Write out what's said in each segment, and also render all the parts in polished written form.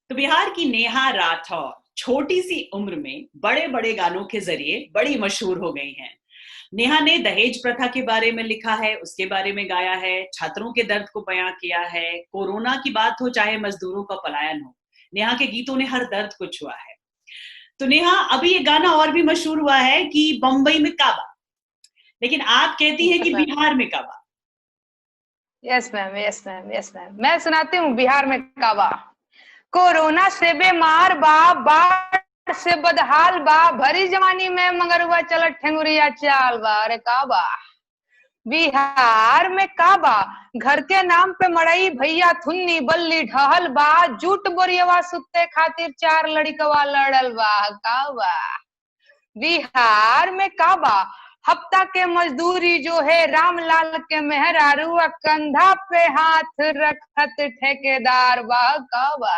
तो बिहार की नेहा राठौर छोटी सी उम्र में बड़े बड़े गानों के जरिए बड़ी मशहूर हो गई हैं। नेहा ने दहेज प्रथा के बारे में लिखा है, उसके बारे में गाया है, छात्रों के दर्द को बयां किया है। कोरोना की बात हो चाहे मजदूरों का पलायन हो, नेहा के गीतों ने हर दर्द को छुआ है। तो नेहा, अभी ये गाना और भी मशहूर हुआ है कि बंबई में काबा, लेकिन आप कहती हैं यस कि मैम। बिहार में काबा। Yes ma'am. Yes ma'am. Yes ma'am. मैं सुनाती हूँ बिहार में काबा। कोरोना से बीमार बा, बाढ़ से बदहाल बा, भरी जवानी में मगर हुआ चलत ठेंगुरिया चाल बा। अरे काबा बिहार में काबा, घर के नाम पे मड़ई भैया थुन्नी बल्ली ढहल बा, जूट बोरियवा सुते खातिर चार लड़कवा लड़ल बा। काबा बिहार में काबा, हफ्ता के मजदूरी जो है रामलाल के मेहरारू, कंधा पे हाथ रखत ठेकेदार बा। काबा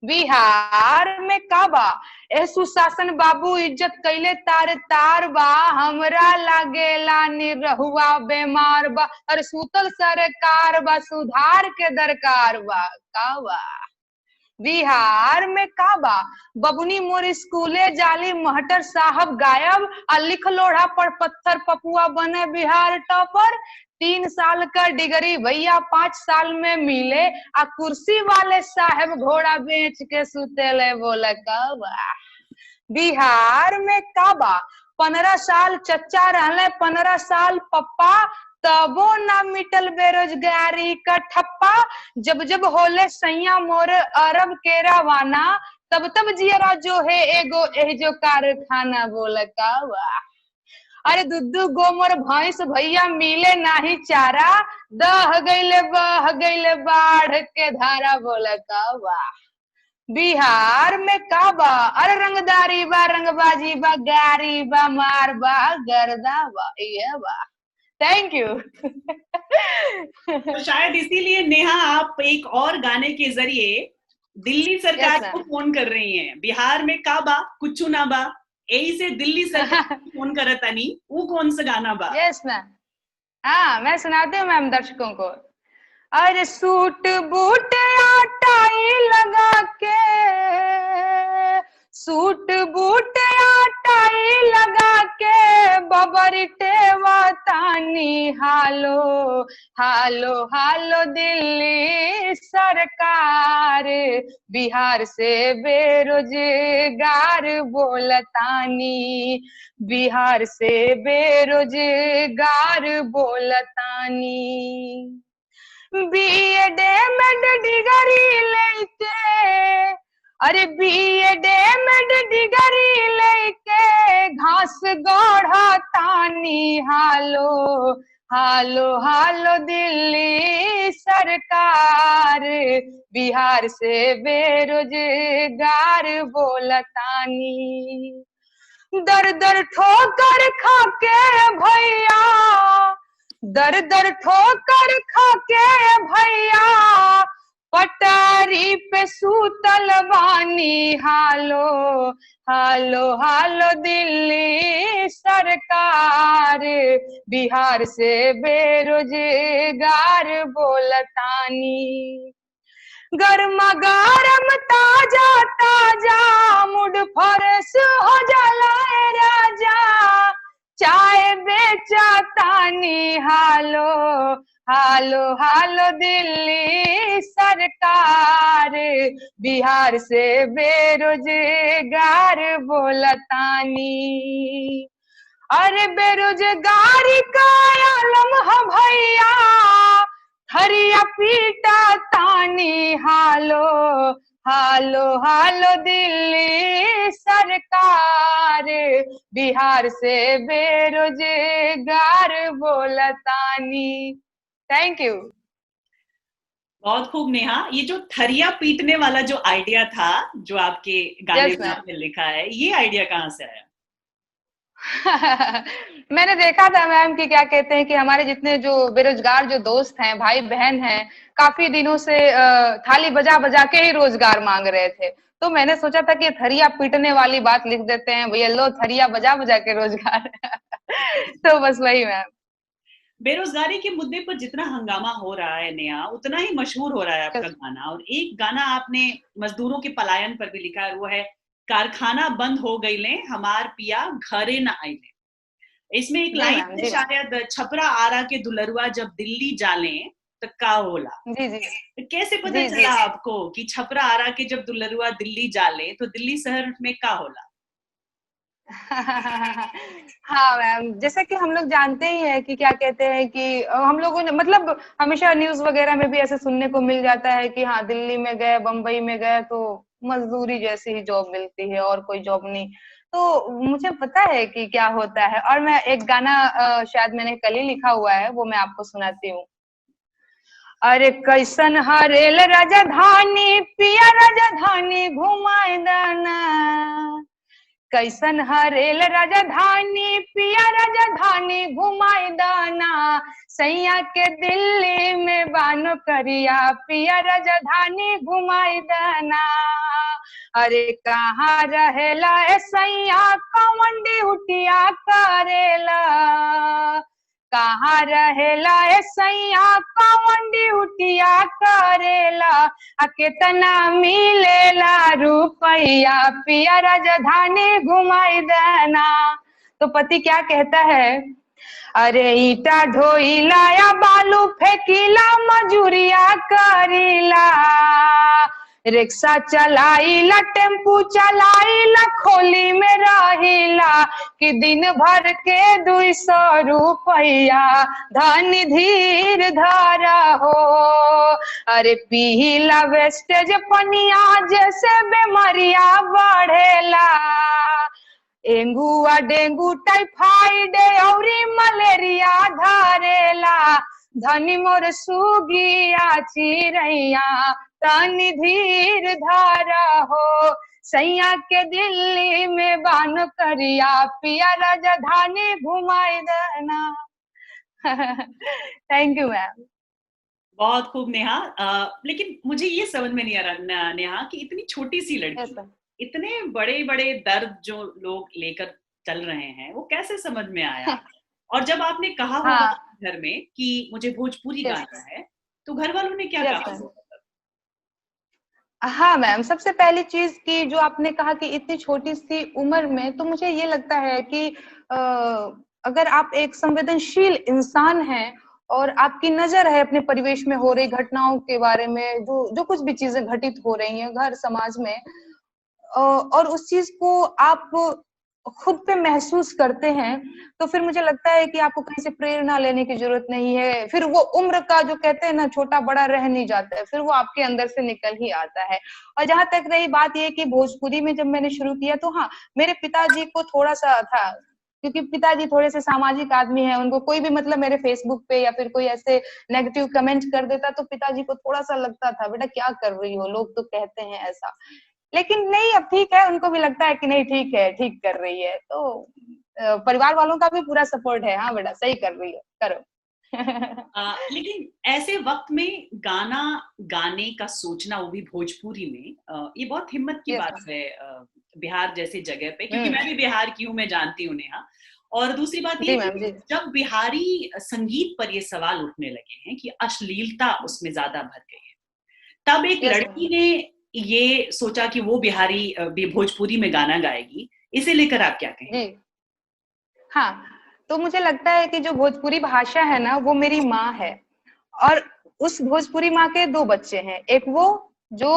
बिहार में काबा, ए सुशासन बाबू इज्जत कैले तार तार बा, हमरा लागेला निरहुआ बेमार बा, और सूतल सरकार बा, सुधार के दरकार बा। काबा बिहार में काबा, बबुनी मोर स्कूले जाली महटर साहब गायब, आ लिख लोढ़ा पर पत्थर पपुआ बने बिहार टॉपर, 3 साल का डिग्री भैया 5 साल में मिले, आ कुर्सी वाले साहब घोड़ा बेच के सुतेले। बोले काबा बिहार में काबा, 15 साल चच्चा रहले 15 साल पप्पा, तबो ना मिटल बेरोजगारी का ठप्पा, जब जब होले सैया मोर अरब के रवाना, तब तब जियरा जो है एगो एहजो कारखाना। बोले काबा अरे दुद्दू गोमर भैंस भैया मिले नाही चारा, दह गईले बह गईले बाढ़ के धारा। बोले काबा बिहार में काबा, अरे रंगदारी बा रंगबाजी बा गारी बा मार बा गर्दा बा। ये बा। Thank you. तो शायद इसीलिए नेहा आप एक और गाने के जरिए दिल्ली यस सरकार को मैम। फोन कर रही हैं। बिहार में काबा कुछ ना बा, यही से दिल्ली सरकार को फोन करतानी, वो कौन सा गाना बा? Yes ma'am. हाँ, मैं सुनाती हूँ मैम दर्शकों को। अरे सूट बूट या टाई लगा के, सूट बूट या टाई लगा के, बबरी टेवा तानी हालो हालो हालो दिल्ली सरकार, बिहार से बेरोजगार बोलतानी, बिहार से बेरोजगार बोलतानी, बीएड एमएड डिग्री लेके, अरे बीएड एमएड डिग्री लेके घास गढ़ा तानी हालो हालो हालो दिल्ली सरकार, बिहार से बेरोजगार बोलतानी, दर दर ठोकर खाके भैया, दर दर ठोकर खाके भैया, पटारी पे सूतल बानी हालो हालो हालो दिल्ली सरकार, बिहार से बेरोजगार बोलतानी, गर्मा गर्म ताजा ताजा मूड फ्रेश हो जाला राजा, चाय बेचा तानी हालो हालो हालो दिल्ली सरकार, बिहार से बेरोजगार बोलतानी, अरे बेरोजगारी का आलम है भैया, हरिया पीटा तानी हालो हालो हालो दिल्ली सरकार, बिहार से बेरोजगार बोलतानी। Thank you. बहुत खूब नेहा। ये जो थरिया पीटने वाला जो आइडिया था, जो आपके गाने यस में मैम। आपने लिखा है, ये आइडिया कहाँ से आया? मैंने देखा था मैम कि क्या कहते हैं कि हमारे जितने जो बेरोजगार जो दोस्त हैं भाई बहन हैं, काफी दिनों से थाली बजा बजा के ही रोजगार मांग रहे थे, तो मैंने सोचा था कि थरिया पीटने वाली बात लिख देते हैं भैया, लो थरिया बजा बजा के रोजगार। तो बस वही मैम। बेरोजगारी के मुद्दे पर जितना हंगामा हो रहा है नेहा, उतना ही मशहूर हो रहा है आपका गाना। और एक गाना आपने मजदूरों के पलायन पर भी लिखा है, वो है कारखाना बंद हो गई ले हमार पिया घरे न आइले। इसमें एक जी लाइन मैम, है जी मैम, शायद, छपरा आरा के दुलरुआ जब दिल्ली जाले तो का होला। जी जी तो कैसे पता जी जी। चला आपको कि छपरा आरा के जब दुलरुआ दिल्ली जाले तो दिल्ली शहर में का होला? हाँ मैम, जैसे कि हम लोग जानते ही हैं कि क्या कहते हैं कि हम लोगों ने मतलब हमेशा न्यूज वगैरह में भी ऐसे सुनने को मिल जाता है कि हाँ दिल्ली में गए, बम्बई में गए तो मजदूरी जैसी ही जॉब मिलती है और कोई जॉब नहीं। तो मुझे पता है कि क्या होता है, और मैं एक गाना शायद मैंने कल ही लिखा हुआ है, वो मैं आपको सुनाती हूँ। अरे कैसन हरेल राजधानी पिया राजधानी घुमाए दाना, कैसन हरेल राजधानी पिया राजधानी घुमाई दाना, सैया के दिल्ली में बानो करिया पिया राजधानी घुमाई दाना। अरे कहाँ रहेला ए सैया कमंडी उटिया करेला, कहाँ रहेला ए सैया कमंडी उटिया करेला, आ केतना मिलेला रुपया पिया राजधानी घुमाई देना। तो पति क्या कहता है, अरे ईटा ढोइला या बालू फेंकीला मजूरिया करीला, रिक्शा चलाईला टेम्पू चलाईला खोली में रहीला, कि दिन भर के 200 रुपया धनी धीर धारा हो। अरे पीला वेस्टेज पनिया जैसे बेमरिया बढ़ेला, एंगुआ डेंगू टाइफाइड औरी मलेरिया धरेला, धनी मोर सुगिया चिरैया तनी धीर धारा हो, सैया के दिल्ली में बान करिया पिया राजधानी घुमाई देना। Thank you ma'am. बहुत खूब नेहा। लेकिन मुझे ये समझ में नहीं आ रहा नेहा कि इतनी छोटी सी लड़की इतने बड़े बड़े दर्द जो लोग लेकर चल रहे हैं वो कैसे समझ में आया? और जब आपने कहा होगा हाँ घर में कि मुझे भोजपुरी यस गाना है, तो घर वालों ने क्या यस कहा? मैम। हाँ मैम, सबसे पहली चीज की जो आपने कहा कि इतनी छोटी सी उम्र में, तो मुझे ये लगता है कि अगर आप एक संवेदनशील इंसान हैं और आपकी नजर है अपने परिवेश में हो रही घटनाओं के बारे में, जो जो कुछ भी चीजें घटित हो रही हैं घर समाज में, और उस चीज को आप खुद पे महसूस करते हैं, तो फिर मुझे लगता है कि आपको कहीं से प्रेरणा लेने की जरूरत नहीं है। फिर वो उम्र का जो कहते हैं ना छोटा बड़ा रह नहीं जाता है, फिर वो आपके अंदर से निकल ही आता है। और जहां तक रही बात ये कि भोजपुरी में जब मैंने शुरू किया, तो हाँ मेरे पिताजी को थोड़ा सा था, क्योंकि पिताजी थोड़े से सामाजिक आदमी हैं, उनको कोई भी मतलब मेरे फेसबुक पे या फिर कोई ऐसे नेगेटिव कमेंट कर देता तो पिताजी को थोड़ा सा लगता था, बेटा क्या कर रही हो, लोग तो कहते हैं ऐसा। लेकिन नहीं, अब ठीक है, उनको भी लगता है कि नहीं ठीक है, ठीक कर रही है। तो परिवार वालों का भी पूरा सपोर्ट है, हाँ बेटा सही कर रही है, करो। लेकिन ऐसे वक्त में गाना गाने का सोचना, वो भी भोजपुरी में, ये बहुत हिम्मत की यस बात मैम। है बिहार जैसे जगह पे, क्योंकि मैं हम्म। भी बिहार की हूँ, मैं जानती हूँ नेहा। और दूसरी बात ये जी कि मैम जी। जब बिहारी संगीत पर ये सवाल उठने लगे हैं कि अश्लीलता उसमें ज्यादा भर गई है, तब एक यस मैम लड़की ने ये सोचा कि वो बिहारी भोजपुरी में गाना गाएगी। इसे लेकर आप क्या कहेंगे? जी। हाँ, तो मुझे लगता है कि जो भोजपुरी भाषा है ना, वो मेरी माँ है। और उस भोजपुरी माँ के दो बच्चे हैं, एक वो जो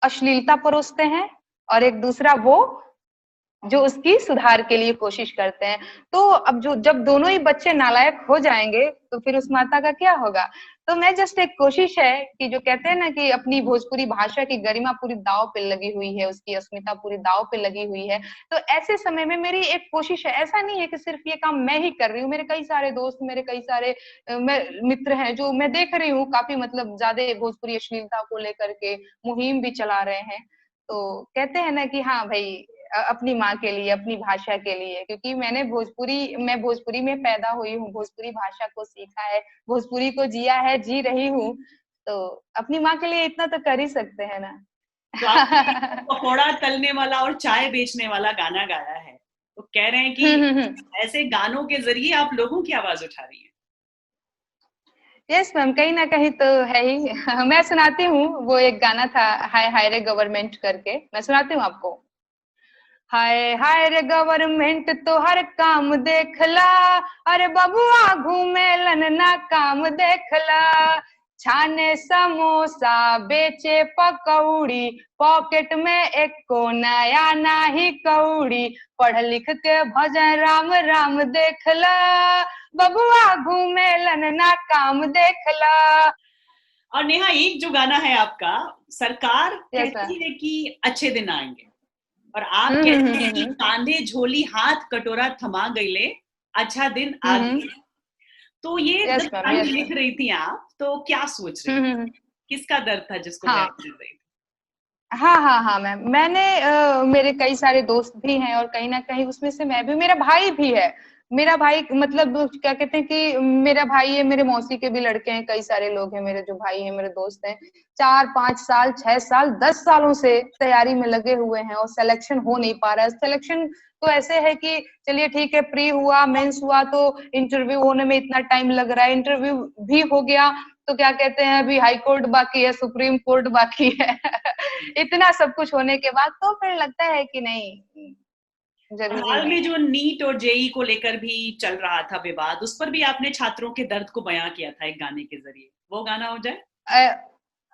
अश्लीलता परोसते हैं, और एक दूसरा वो जो उसकी सुधार के लिए कोशिश करते हैं। तो अब जो जब दोनों ही बच्चे नालायक हो जाएंगे, तो फिर उस माता का क्या होगा? तो मैं जस्ट एक कोशिश है कि जो कहते हैं ना कि अपनी भोजपुरी भाषा की गरिमा पूरी दांव पे लगी हुई है, उसकी अस्मिता पूरी दांव पे लगी हुई है। तो ऐसे समय में मेरी एक कोशिश है, ऐसा नहीं है कि सिर्फ ये काम मैं ही कर रही हूँ, मेरे कई सारे दोस्त, मेरे कई सारे मित्र हैं जो मैं देख रही हूँ काफी मतलब ज्यादा भोजपुरी अश्लीलता को लेकर के मुहिम भी चला रहे हैं। तो कहते हैं ना कि हाँ भाई, अपनी माँ के लिए, अपनी भाषा के लिए, क्योंकि मैं भोजपुरी में पैदा हुई हूँ, भोजपुरी भाषा को सीखा है, भोजपुरी को जिया है, जी रही हूँ। तो अपनी माँ के लिए इतना तो कर ही सकते हैं ना। तो आपने एक पकौड़ा तलने वाला और चाय बेचने वाला गाना गाया है, तो कह रहे हैं कि हम्म। ऐसे गानों के जरिए आप लोगों की आवाज उठा रही हैं। यस मैम, कहीं ना कहीं तो है ही। मैं सुनाती हूँ, वो एक गाना था हाय हाय रे गवर्नमेंट करके, मैं सुनाती हूँ आपको। हाय हाय रे गवर्नमेंट तो हर काम देखला, अरे बबुआ घूमेलन ना काम देखला। छाने समोसा बेचे पकौड़ी, पॉकेट में एक को नया नाही कौड़ी। पढ़ लिख के भजन राम राम देखला, बबुआ घूमेलन ना काम देखला। और नेहा, एक जो गाना है आपका, सरकार यस मैम। कहती है कि अच्छे दिन आएंगे, और आप कहते हैं कि कांधे झोली हाथ कटोरा थमा गईले, अच्छा दिन आ गए। तो ये यस जब मैम, गाना यस लिख मैम। रही थी आप, तो क्या सोच रही थी? किसका दर्द था जिसको बयां हाँ कर रही थी? हाँ हाँ हाँ मैम, मैंने मेरे कई सारे दोस्त भी हैं और कहीं ना कहीं उसमें से मैं भी, मेरा भाई भी है। मेरा भाई मतलब क्या कहते हैं कि मेरा भाई है, मेरे मौसी के भी लड़के हैं, कई सारे लोग हैं मेरे जो भाई हैं, मेरे दोस्त हैं। 4 5 साल 6 साल 10 सालों से तैयारी में लगे हुए हैं और सिलेक्शन हो नहीं पा रहा है। सिलेक्शन तो ऐसे है कि चलिए ठीक है, प्री हुआ मेंस हुआ तो इंटरव्यू होने में इतना टाइम लग रहा है, इंटरव्यू भी हो गया तो क्या कहते हैं अभी हाई कोर्ट बाकी है, सुप्रीम कोर्ट बाकी है। इतना सब कुछ होने के बाद तो फिर लगता है कि नहीं, और जरूरी हाल है। में जो नीट और जेई को लेकर भी चल रहा था विवाद, उस पर भी आपने छात्रों के दर्द को बयां किया था एक गाने के जरिए। वो गाना हो जाए।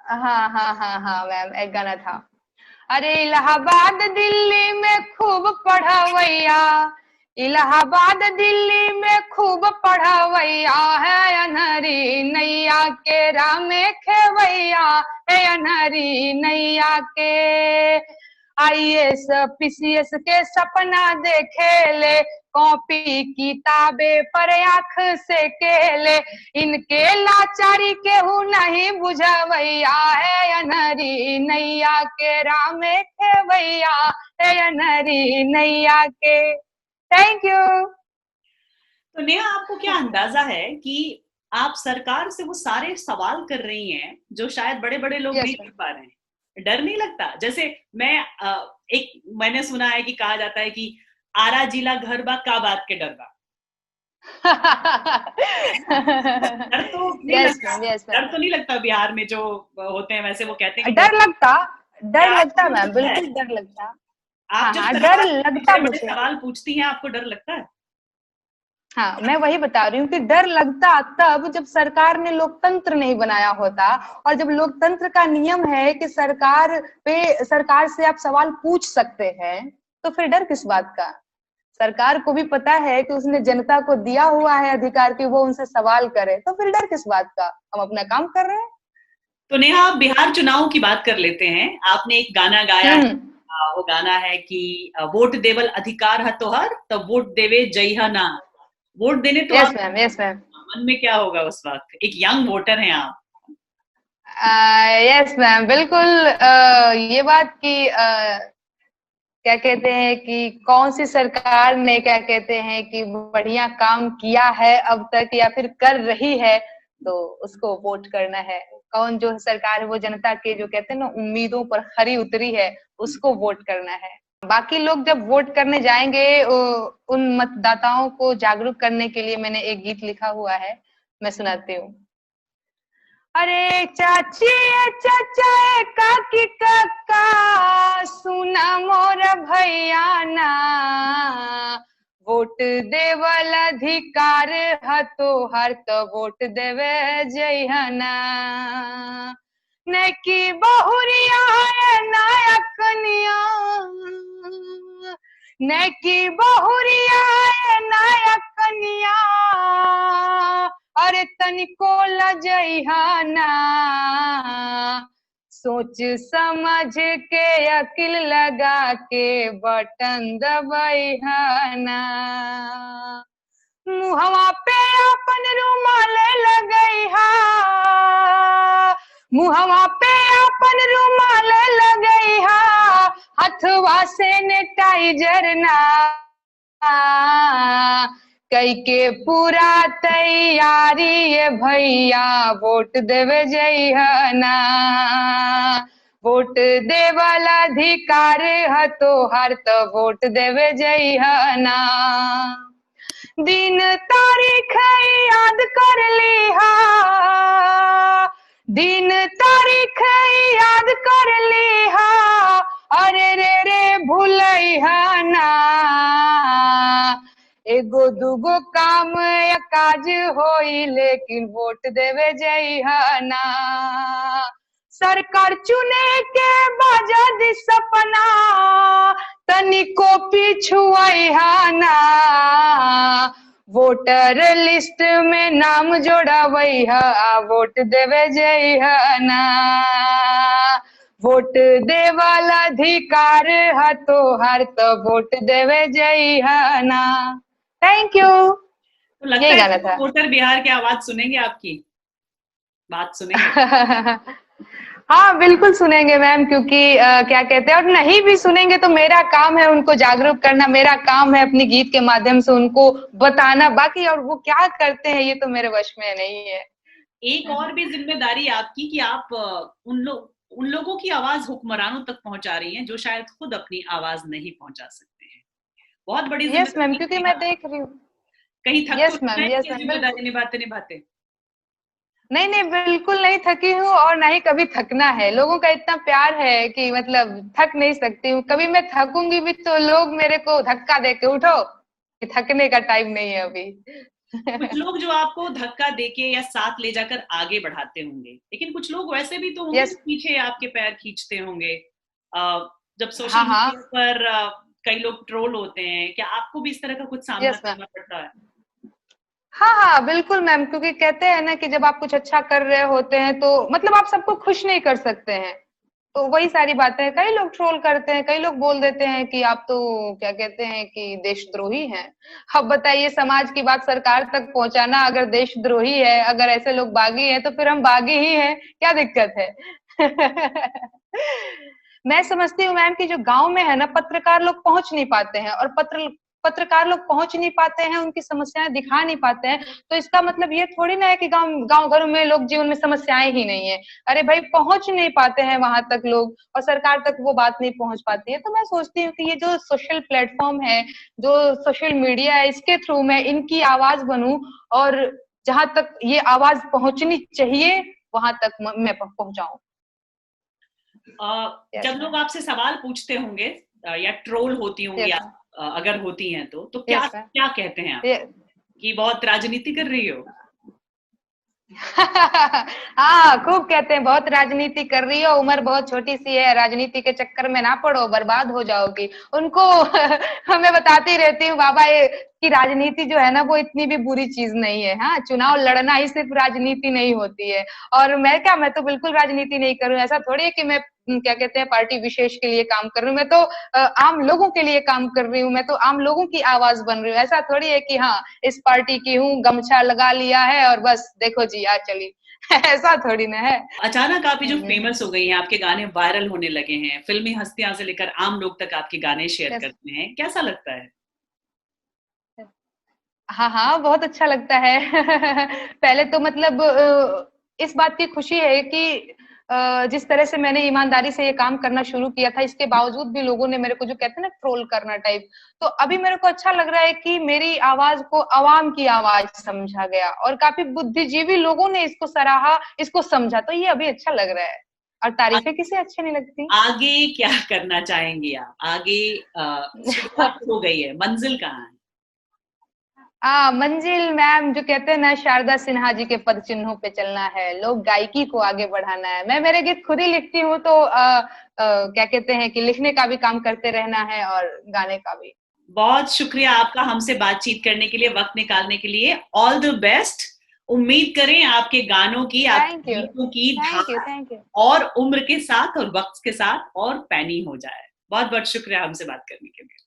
हाँ हाँ हाँ हाँ मैम, एक गाना था। अरे इलाहाबाद दिल्ली में खूब पढ़वैया, इलाहाबाद दिल्ली में खूब पढ़वैया है, अनहरी नैया के रामे खेवैया है, अनहरी नैया के। आईएएस पीसीएस के सपना देखेले, कॉपी किताबे पर आंख से केले। इनके लाचारी केहू नहीं बुझवैया है, अनहरी नैया के रामे खेवैया है, अनहरी नैया के। Thank you. तो नेहा, आपको क्या अंदाजा है कि आप सरकार से वो सारे सवाल कर रही हैं जो शायद बड़े बड़े लोग नहीं यस कर पा रहे हैं? डर नहीं लगता? जैसे मैं एक मैंने सुना है कि कहा जाता है कि आरा जिला घर बा का बात के डर बा। डर तो नहीं यस लगता? मैम, यस डर मैम। तो नहीं लगता? बिहार में जो होते हैं वैसे वो कहते हैं कि डर लगता, डर बिहार में लगता डर मैम, लगता है? बिल्कुल डर लगता। आप हाँ जब हाँ, डर सरकार से लगता बड़े बड़े मुझे। सवाल पूछती हैं, आपको डर लगता है? हाँ, मैं वही बता रही हूँ कि डर लगता तब जब सरकार ने लोकतंत्र नहीं बनाया होता। और जब लोकतंत्र का नियम है कि सरकार से आप सवाल पूछ सकते हैं, तो फिर डर किस बात का। सरकार को भी पता है कि उसने जनता को दिया हुआ है अधिकार कि वो उनसे सवाल करे, तो फिर डर किस बात का, हम अपना काम कर रहे हैं। तो नेहा, आप बिहार चुनाव की बात कर लेते हैं। आपने एक गाना गाया है, हम्म। वो गाना है कि वोट देवल अधिकार है तोहर, तब वोट देवे जइहा ना। वोट देने तो यस आप, मैम, यस मैम। मन में क्या होगा उस वक्त? एक यंग वोटर हैं आप। यस मैम, बिल्कुल। ये बात की क्या कहते हैं कि कौन सी सरकार ने क्या कहते हैं कि बढ़िया काम किया है अब तक या फिर कर रही है, तो उसको वोट करना है। कौन जो सरकार है वो जनता के जो कहते हैं ना उम्मीदों पर खरी उतरी है, उसको वोट करना है। बाकी लोग जब वोट करने जाएंगे, उन मतदाताओं को जागरूक करने के लिए मैंने एक गीत लिखा हुआ है, मैं सुनाती हूँ। अरे चाची चाचा काकी काका, सुना मोर भैया ना, वोट देवल अधिकार है तोहर, तो वोट देवे जइहना। नेकी बहुरिया है नायकनिया, नेकी बहुरिया है नायकनिया, अरे तनिको लजइहा ना। सोच समझ के अकिल लगा के बटन दबइहा ना। मुहवा पे अपन रुमाल लगइहा, मुहवा पे अपन रुमाल लगइहा, हथवा सैनिटाइजर ना। कई के पूरा तैयारी ये भैया, वोट देवे जइहना। वोट देवल अधिकार है तोहर, तो वोट देवे जइहना। दिन तारीख याद कर लिहा, दिन तारीख याद कर लिहा, अरे रे रे भूलैहा ना, एगो दूगो काम या काज होई लेकिन वोट देवे जइहा ना, सरकार चुने के बाजद सपना तनिको पिछुआइहा ना, वोटर लिस्ट में नाम जोड़ावैहा, वोट देवे जइहा ना, वोट दे वाला अधिकार है तोहार, तो वोट देवे जइहा ना। Thank you. तो लगता यही है गाना था। वोटर बिहार की आवाज सुनेंगे, आपकी बात सुनेंगे? हाँ बिल्कुल सुनेंगे मैम, क्योंकि क्या कहते हैं, और नहीं भी सुनेंगे तो मेरा काम है उनको जागरूक करना, मेरा काम है अपनी गीत के माध्यम से उनको बताना, बाकी और वो क्या करते हैं ये तो मेरे वश में नहीं है। एक और भी जिम्मेदारी आपकी कि आप उन लोगों की आवाज हुक्मरानों तक पहुंचा रही हैं जो शायद खुद अपनी आवाज नहीं पहुंचा सकते हैं। बहुत बड़ी यस मैम, जिम्मेदारी क्योंकि है। मैं देख रही हूँ। कहीं थक तो यस नहीं मैम, गए यस ये मैम, जिम्मेदारी बिल्कुल निभाते निभाते? नहीं नहीं, बिल्कुल नहीं थकी हूँ और ना ही कभी थकना है। लोगों का इतना प्यार है कि मतलब थक नहीं सकती हूँ। कभी मैं थकूंगी भी तो लोग मेरे को धक्का दे के उठो, कि थकने का टाइम नहीं है अभी। कुछ लोग जो आपको धक्का देके या साथ ले जाकर आगे बढ़ाते होंगे, लेकिन कुछ लोग वैसे भी तो होंगे यस। जो पीछे आपके पैर खींचते होंगे। जब सोशल हाँ हाँ। मीडिया पर कई लोग ट्रोल होते हैं, क्या आपको भी इस तरह का कुछ सामना यस मैम। करना पड़ता है? हाँ हाँ बिल्कुल मैम, क्योंकि कहते हैं ना कि जब आप कुछ अच्छा कर रहे होते हैं तो मतलब आप सबको खुश नहीं कर सकते हैं, तो वही सारी बातें हैं। कई लोग ट्रोल करते हैं, कई लोग बोल देते हैं कि आप तो क्या कहते हैं कि देशद्रोही हैं। अब बताइए, समाज की बात सरकार तक पहुंचाना अगर देशद्रोही है, अगर ऐसे लोग बागी हैं तो फिर हम बागी ही हैं, क्या दिक्कत है? मैं समझती हूँ मैम कि जो गांव में है ना, पत्रकार लोग पहुंच नहीं पाते हैं, और पत्रकार लोग पहुंच नहीं पाते हैं, उनकी समस्याएं दिखा नहीं पाते हैं, तो इसका मतलब ये थोड़ी ना है कि गांव गांव घरों में लोग जीवन में समस्याएं ही नहीं है। अरे भाई, पहुंच नहीं पाते हैं वहां तक लोग, और सरकार तक वो बात नहीं पहुंच पाती है। तो मैं सोचती हूँ कि ये जो सोशल प्लेटफॉर्म है, जो सोशल मीडिया है, इसके थ्रू मैं इनकी आवाज बनूं, और जहां तक ये आवाज पहुंचनी चाहिए वहां तक मैं पहुंचाऊं। जब यस लोग मैम। आपसे सवाल पूछते होंगे या ट्रोल होती होंगी यस आप, अगर होती हैं तो क्या यस क्या कहते हैं आप? मैम। कि बहुत राजनीति कर रही हो? हाँ, खूब कहते हैं बहुत राजनीति कर रही हो, उम्र बहुत छोटी सी है, राजनीति के चक्कर में ना पड़ो, बर्बाद हो जाओगी। उनको मैं बताती रहती हूँ बाबा, ये कि राजनीति जो है ना वो इतनी भी बुरी चीज नहीं है। हाँ, चुनाव लड़ना ही सिर्फ राजनीति नहीं होती है। और मैं तो बिल्कुल राजनीति नहीं करूँ, ऐसा थोड़ी है कि मैं क्या कहते हैं पार्टी विशेष के लिए काम कर रही हूँ। मैं तो आम लोगों के लिए काम कर रही हूँ, मैं तो आम लोगों की आवाज बन रही हूँ। ऐसा थोड़ी है कि हाँ इस पार्टी की हूँ, गमछा लगा लिया है और बस देखो जी आ चली। ऐसा थोड़ी ना है। अचानक आप ये जो फेमस हो गई हैं, आपके गाने वायरल होने लगे हैं, फिल्मी हस्तियां से लेकर आम लोग तक आपके गाने शेयर यस। करते हैं, कैसा लगता है? हाँ हाँ, बहुत अच्छा लगता है। पहले तो मतलब इस बात की खुशी है कि जिस तरह से मैंने ईमानदारी से ये काम करना शुरू किया था, इसके बावजूद भी लोगों ने मेरे को जो कहते हैं ना ट्रोल करना टाइप, तो अभी मेरे को अच्छा लग रहा है कि मेरी आवाज को अवाम की आवाज समझा गया, और काफी बुद्धिजीवी लोगों ने इसको सराहा, इसको समझा, तो ये अभी अच्छा लग रहा है। और तारीफें किसे अच्छी नहीं लगती। आगे क्या करना चाहेंगे आप आगे? शुरुआत हो गई है, मंजिल कहाँ है? मंजिल मैम, जो कहते हैं ना शारदा सिन्हा जी के पद चिन्हों पे चलना है, लोग गायकी को आगे बढ़ाना है। मैं मेरे गीत खुद ही लिखती हूँ, तो क्या कहते हैं कि लिखने का भी काम करते रहना है और गाने का भी। बहुत शुक्रिया आपका हमसे बातचीत करने के लिए, वक्त निकालने के लिए। All the best. उम्मीद करें आपके गानों की, थैंक आपके यू। गीतों की thank you. Dhar thank you. और उम्र के साथ और वक्त के साथ और पैनी हो जाए। बहुत बहुत शुक्रिया हमसे बात करने के लिए।